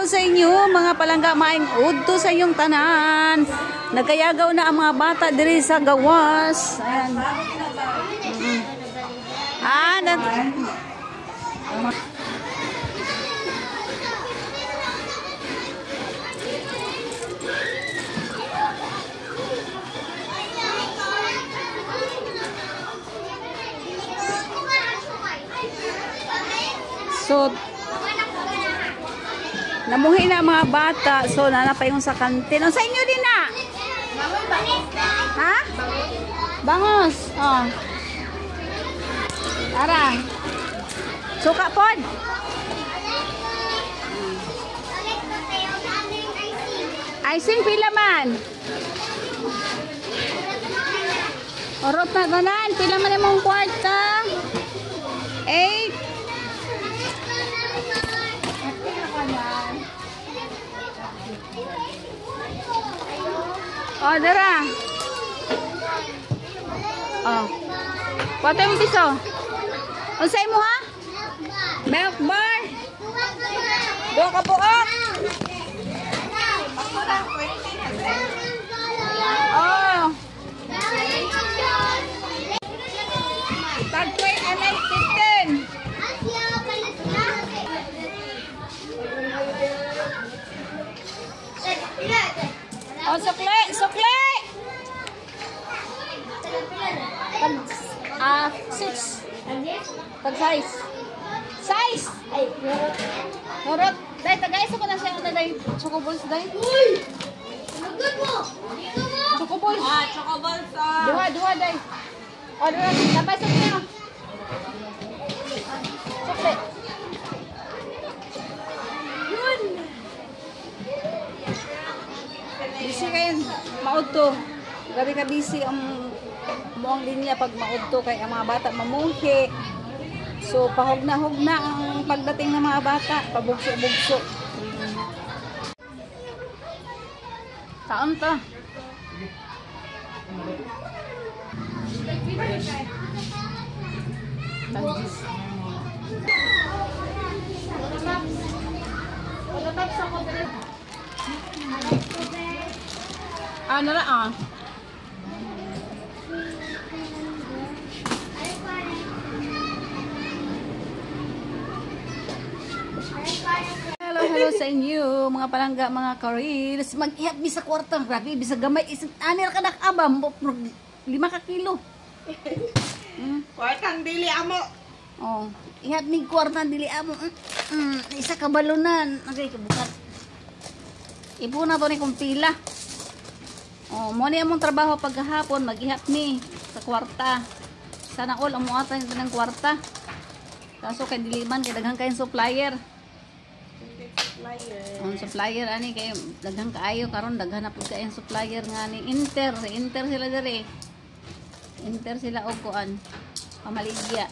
sa inyo mga palangga, maayong udto sa inyong tanan. Nagkayagaw na ang mga bata diri sa gawas. Ayan. So, namuhi na mga bata. So, nanapay yung sa kantin. O, sa inyo din na? Ha? Bangos. Oh. Tara. Suka pod. Icing pila man. Orot na tanan. Pila man yung kwarta. 8. Oh, dara. Oh. Pato yung piso. Unsay mo ha? Milk bar. Dua ka po oh. Oh. Tagkoy anay 15. Oh, sukli, sukli. 6. Pag size. Size. Norot. Dai, tagay sa ko na siya na dai. Choco balls dai. Uy. Magod mo. Choco balls. Ah, choco balls. Duha dai. Oh, duha. Tapay sa niyo. Sukli. Yun. Busy kayo, maudto. Grabe ka busy ang muang linya pag maudto kay ang mga bata mamuhi. So pahugna-hugna ang pagdating ng mga bata, pabugso-bugso. Taon ta. Ano na ah? Hello sa inyo mga palangga, mga karils. Mag-ihap bisa kwarta, grabe bisa gamay isip anir ka nakaba 5 ka kilo. Kwartang dili amo. Oh, ihap ning kwarta dili amo. Isa ka balunan, agay kabukat. Ibo na to ni kung pila. Oh, mo ni among trabaho paghapon, mag-ihap ni sa kwarta. Sana all amo ata ng kwarta. Kaso kay diliman kay daghang kay supplier. Ang supplier ani kay daghang kaayo karon daghan na pud kay supplier nga ni Inter sila dire. Inter sila og kuan pamaligya.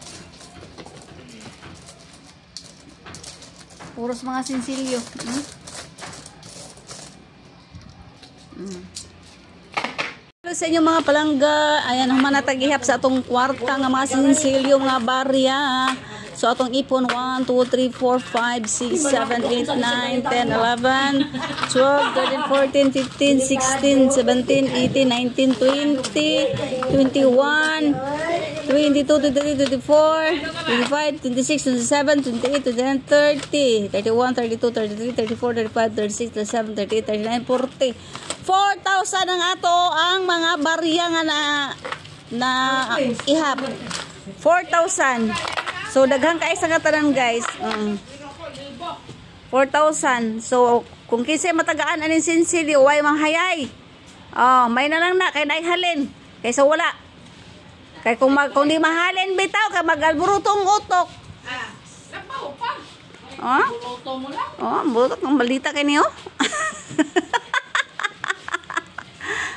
Puros mga sinsilyo. Hello sa inyo mga palangga. Ayan human natagihap sa atong kwarta nga mga sinsilyo nga barya. So atong ipon 1, 2, 3, 4, 5, 6, 7, 8, 9, 10, 11, 12, 13, 14, 15, 16, 17, 18, 19, 20, 21, 22, 23, 24, 25, 26, 27, 28, 29, 30, 31, 32, 33, 34, 35, 36, 37, 38, 39, 40. 4,000 ang ato ang mga barya nga na ihap. 4,000. So daghang kay sa katanan guys. 4,000. So kung kinsa matagaan aning sinsilyo way manghayay. Oh, may na lang na kay naihalin. Kaysa wala. Kay kung di mahalin bitaw kay magalburutong utok. Lapaw pa. Oh? Buruto mo lang. Oh, buruto ng balita kay niyo.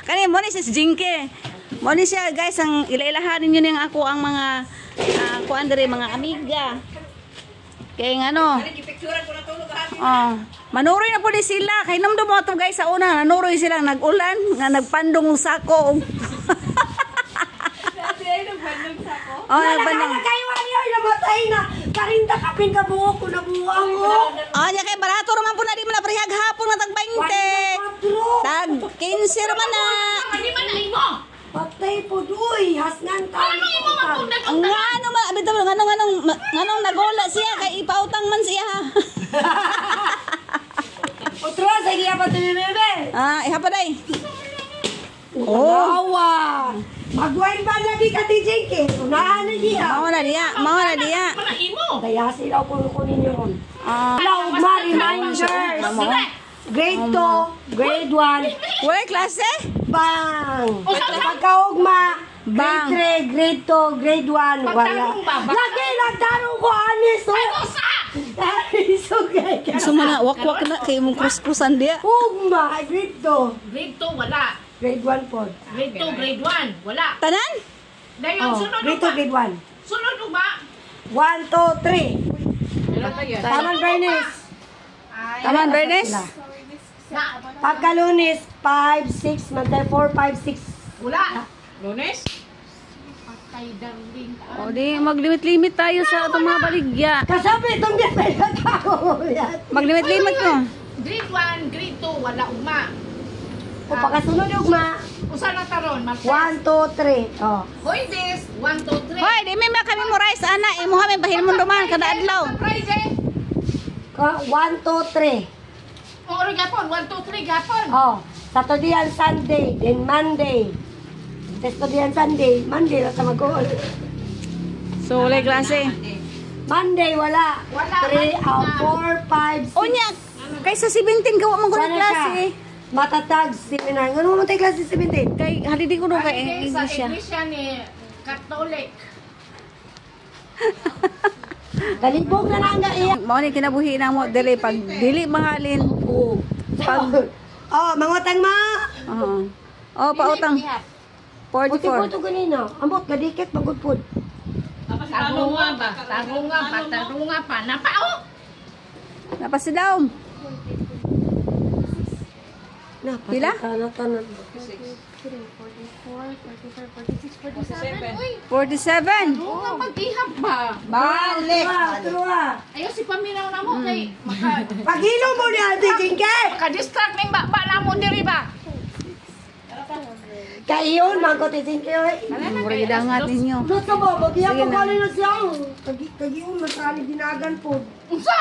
Kani mo ni sis Jinke. Mo ni siya guys ang ilailahanin niyo ning ako ang mga kuan diri mga amiga. Kay ngano? Oh, manuroy na pud sila. Kay namdo mo to guys sa una, nanuroy sila nag-ulan nga nagpandong sako. Oh, nagpandong. Kay wala namatay na. 40 kapin ka buo ko na buwang mo. Ah, nya kay barato raman pud na di man na sincere man na. Hindi man na imo. Patay po duy, hasnan ka. Ano imo magpundag Ang ano man, bitaw nganong nagula siya kay ipautang man siya ha. Otro, sige pa to bebe. Ah, iha pa day. Awa. Magwain ba lagi ka di Jinky? Unahan na diya. Mao na diya, mao na diya. Mana imo. Kaya sila ko kunin niyo ron. Ah, Hello, ma reminders. Grade 2, grade 1, wala klase? bang. Pagkaugma, Bang. grade 3, grade 2, grade 1, wala. Pagtanong ba? Lagi nagtanong ko, anis, oh. Ano sa? Anis, okay. Gusto mo na wak-wak na kay mong krus-krusan diya. Ugma, grade 2, Grade 2 wala. grade 1 po. Grade 2, grade 1 wala. Tanan? Dayon Oh, sunod grade 2, ugma. grade 1. Sunod ugma. 1, 2, 3. Taman Bernice. Taman Bernes? Na Pagkalunis, 5, 6, mantay 4, 5, 6. wala. Lunes. Patay darling. O di maglimit-limit tayo sa itong mga baligya. Kasabi, itong di may nagkako. Maglimit-limit ko. Grade 1, grade 2 wala ugma. O pagkasunod ugma, Usa na taron, Martes. 1, 2, 3. Oh. Hoydes, 1 2 3. Hoy, di may maka-memorize ana. Imo kami bahil mo duman kada adlaw. Friday. 1, 2, 3. O oro gapon, 1 2 3 gapon. Oh, Saturday and Sunday, then Monday. Saturday and Sunday, Monday lang sa mag-goal. So wala klase. Monday, wala. Wala, 3, wala. 4, 5, 6. Unya, kaysa 17 gawa mong Wala klase. siya. Matatag, seminar. Ano mo tayo klase 17? Kay halidi ko no kay Friday sa English siya. iglesia ni Catholic. Kalibog na lang iya. Mao ni kinabuhi na mo dili pag dili mahalin. Oo. Oh, mangutang ma. Oo. Oh, pautang. Puti po 44. ito ganina. Ambot, gadikit, magudpod. Tarunga ba? Tarunga pa. Napao. Napasidaw. Na, Pila? Tanan. 47. Oo nga mag-ihap ba? Balik. Tuwa. Ayaw si paminaw na mo kay Pagilo mo ni Ate Jinky. maka-distract ning ba na mo diri ba? Kayon, mangkot ni Jinky. Mura gidangat ninyo. Luto mo, magiyap Sige ko na. na siya. Kagiyon, masali dinagan po. Unsa?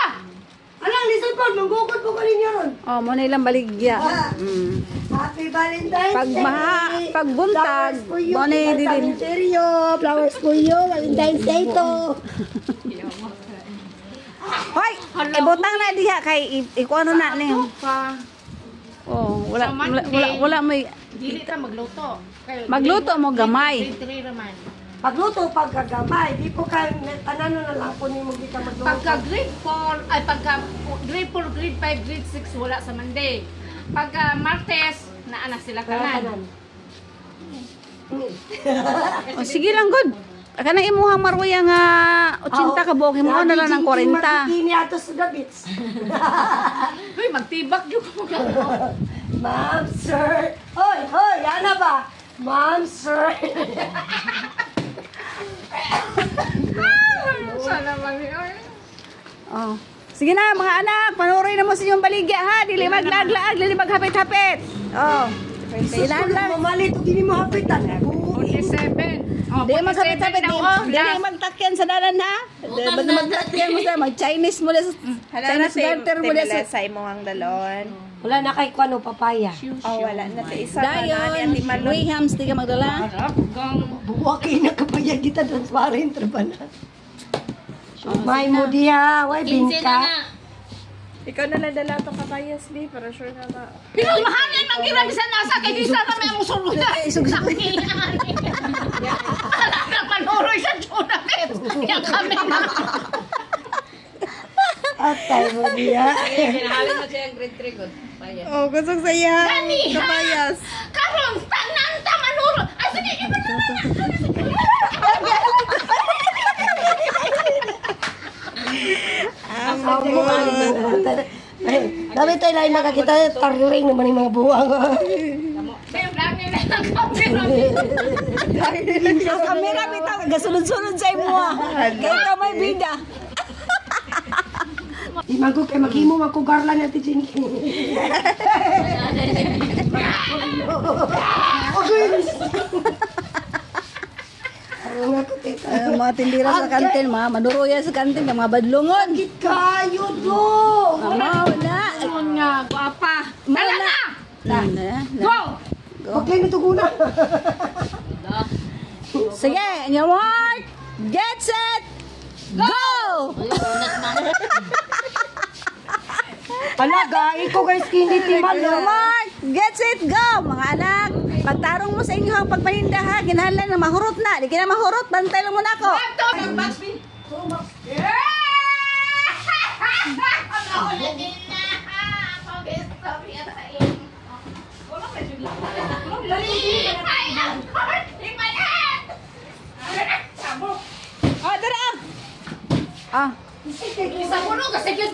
Alang, listen po, manggugod po ka ninyo ron. Oh, mo na ilang baligya. Mm. Happy Valentine's Pag Day! pagbuntag, Flowers for you, mo na Tita din. Cementerio. Flowers for you, Valentine's Day to. Hoy, ibutang na diha kay ikuano na ni. Pa. Oh, Sa Monday. wala may Dili ta magluto. Kay- Magluto mo gamay. Grade 3 raman. Pagluto, pagkagamay, di po ka, tanano na lang po ni mo di ka magluto. Pagka grade 4, ay pagka grade 4, grade 5, grade 6 wala sa Monday. Pagka Martes, naana sila kanan. Oh, sige lang good. Kana imuhang maruya nga 80 ka buok mo na lang ng 40. Magkikini ato sa dabits. Uy, magtibak yung mga. Ma'am, sir. Hoy, hoy, ano ba? Ma'am, sir. Sana mag-ior. Oh. Sige na mga anak, panuroy na mo sa inyong baligya ha. Dili maglaglaag, dili maghapit-hapit. Oh. Kailan lang. Mamalit, hindi mo hapitan. 47. Oh, Di maghapit-hapit, dili magtakyan sa dalan ha. Ba't magtakyan mo sa mag-Chinese mo sa Chinese garter mo sa sa imo ang dalon. Wala na kay kuano papaya. Oh, wala na ta isa pa na dayon. ni malun. Williams di ka magdala. Buwaki na kapaya kita doon sa parin trabana. May mo diha, way bingka. Ikaw na lang dala to kapayas bi para sure na ba. Pinagmahalan ang gira bisan nasa kay di sana may ang suluyan. Ala na manuroy sa Jonathan. Yang kami na. Atay mo diha. Pinahalin mo siya grade 3 good. Oh, kusog saya. Gani, ha? Kapayas. Karon tanan ta manuro. Ay sige, iba na. Dami tayo lang makakita, tariring naman yung mga buwang. Kaya vlog nila ang camera. Ang kamera bitaw gasunod-sunod sa imo ha. Kay ka may bida. Di magod kay maghimo magkugarlan natin Jinky. Mga tindira sa kantin, mga maduruya sa kantin, mga badlungon. Sakit kayo do. Wala. Ayun nga, guwapa. Dala na! Go! Paglay na tuguna. Sige, your mark, get set, go! Alaga, ikaw guys, hindi timal. Your mark, get set, go! Mga anak, pagtarong mo sa inyong pagpaninda ha, ginahalan na mahurot na. Di ka na mahurot, bantay lang muna ako. Oh, tara! Ah. Isa mo nung kasi yun.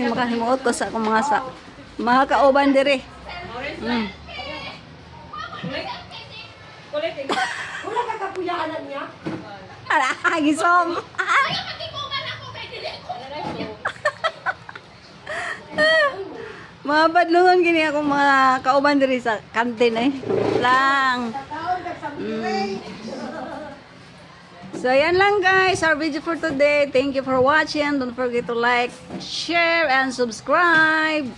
Makahimuot ko sa akong mga kauban dire. Wala ka kapuyaanan niya? Ala, gisom. Mga badlungan gini akong mga kauban diri sa kantin eh. Lang. So, yan lang guys. Our video for today. Thank you for watching. Don't forget to like, share, and subscribe.